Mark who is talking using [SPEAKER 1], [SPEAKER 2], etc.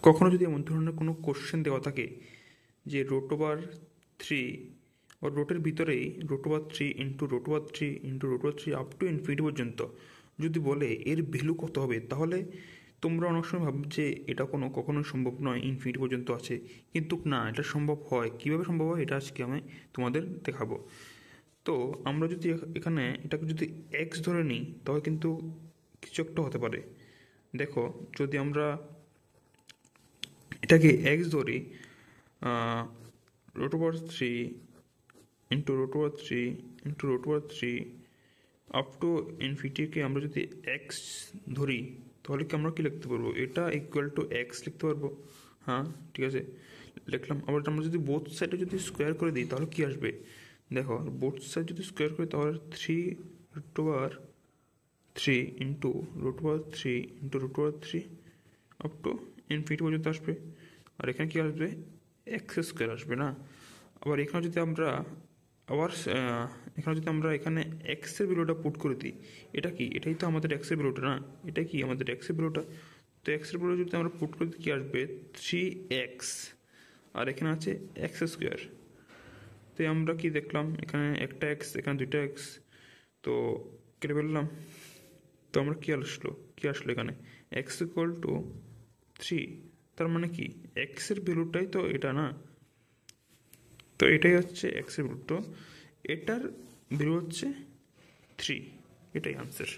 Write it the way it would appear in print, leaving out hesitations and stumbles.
[SPEAKER 1] কখনো যদি এমন ধরনের কোনো কোশ্চেন দেওয়া থাকে যে রোটোবার থ্রি বা রোটের ভিতরেই রোটোবার three into রোটোবার three into রোটোবার three up to infinity পর্যন্ত যদি বলে এর ভ্যালু কত হবে, তাহলে তোমরা অনেক সময় ভাববে যে এটা কখনোই সম্ভব নয়, ইনফিনিটি পর্যন্ত আছে। কিন্তু না, এটা সম্ভব হয়। কীভাবে সম্ভব হয় এটা আজকে আমি তোমাদের দেখাবো। তো আমরা যদি এখানে এটাকে যদি এক্স ধরে নিই তাহলে কিন্তু কিছু একটা হতে পারে। দেখো, যদি আমরা এটাকে এক্স ধরি, root over three into root over three into root over three up to ইনফিনিটিকে আমরা যদি এক্স ধরি, তাহলে কি আমরা কী লিখতে পারবো? এটা ইকুয়াল টু এক্স লিখতে পারবো। হ্যাঁ, ঠিক আছে, লিখলাম। আবার আমরা যদি বোথ সাইডে যদি স্কোয়ার করে দিই তাহলে কী আসবে? দেখো, বোথ সাইড যদি স্কোয়ার করি তাহলে three root over three into root over three into root over three up to infinity পর্যন্ত আসবে। আর এখানে কী আসবে? এক্স স্কোয়ার আসবে না? আবার এখানে যদি আমরা এখানে এক্সের ভ্যালুটা পুট করে দিই, এটা কি? এটাই তো আমাদের এক্সের ভ্যালুটা না? এটা কি আমাদের এক্সের ভ্যালুটা? তো এক্সের ভ্যালু যদি আমরা পুট করে দিই কী আসবে? Three x. আর এখানে আছে এক্স স্কোয়ার। তো আমরা কি দেখলাম? এখানে একটা এক্স, এখানে দুইটা এক্স, তো কেটে ফেললাম। তো আমরা কী আসলো এখানে? X equal to three. তার মানে কি এক্সের ভ্যালুটাই তো এটা না? তো এটাই হচ্ছে এক্সের ভ্যালু। তো এটার ভ্যালু হচ্ছে থ্রি। এটাই আনসার।